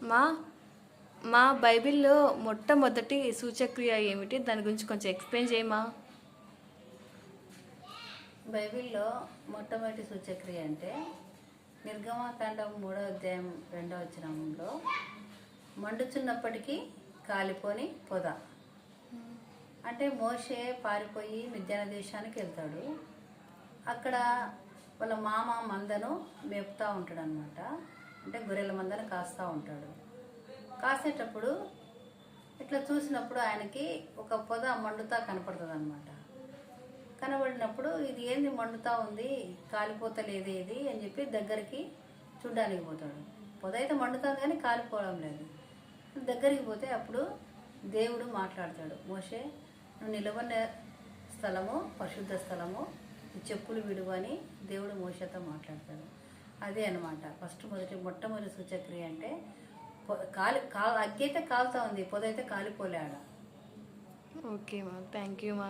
మా మా బైబిల్లో మొట్టమొదటి సూచక్రియ ఏమిటి? దాని గురించి కొంచెం ఎక్స్ప్లెయిన్ చేయమా. బైబిల్లో మొట్టమొదటి సూచక్రియ అంటే నిర్గమాకాండం 3వ అధ్యాయం 2వ వచనంలో మండుచున్నప్పటికీ కాలిపోని పొద అంటే మోషే పారిపోయి మిద్యాన దేశానికి వెళ్తాడు. అక్కడ వాళ్ళ మామ మందను మేపుతూ ఉంటాడు అనమాట. అంటే గొర్రెల మందను కాస్తూ ఉంటాడు. కాసేటప్పుడు ఇట్లా చూసినప్పుడు ఆయనకి ఒక పొద మండుతా కనపడుతుంది అనమాట. కనబడినప్పుడు ఇది ఏంది మండుతా ఉంది, కాలిపోతలేదు ఇది అని చెప్పి దగ్గరికి చూడ్డానికి పోతాడు. పొద అయితే మండుతుంది కానీ కాలిపోవడం లేదు. దగ్గరికి పోతే అప్పుడు దేవుడు మాట్లాడతాడు, మోషే నువ్వు నిలబడిన స్థలము పరిశుద్ధ స్థలము, చెప్పులు విడువు అని దేవుడు మోషేతో మాట్లాడతాడు. అదే అనమాట మొట్టమొదటి సూచక్రియ అంటే అగ్గి అయితే కాలుతా ఉంది, పొద అయితే కాలిపోలే ఆడ. ఓకే మా, థ్యాంక్ యూ మా.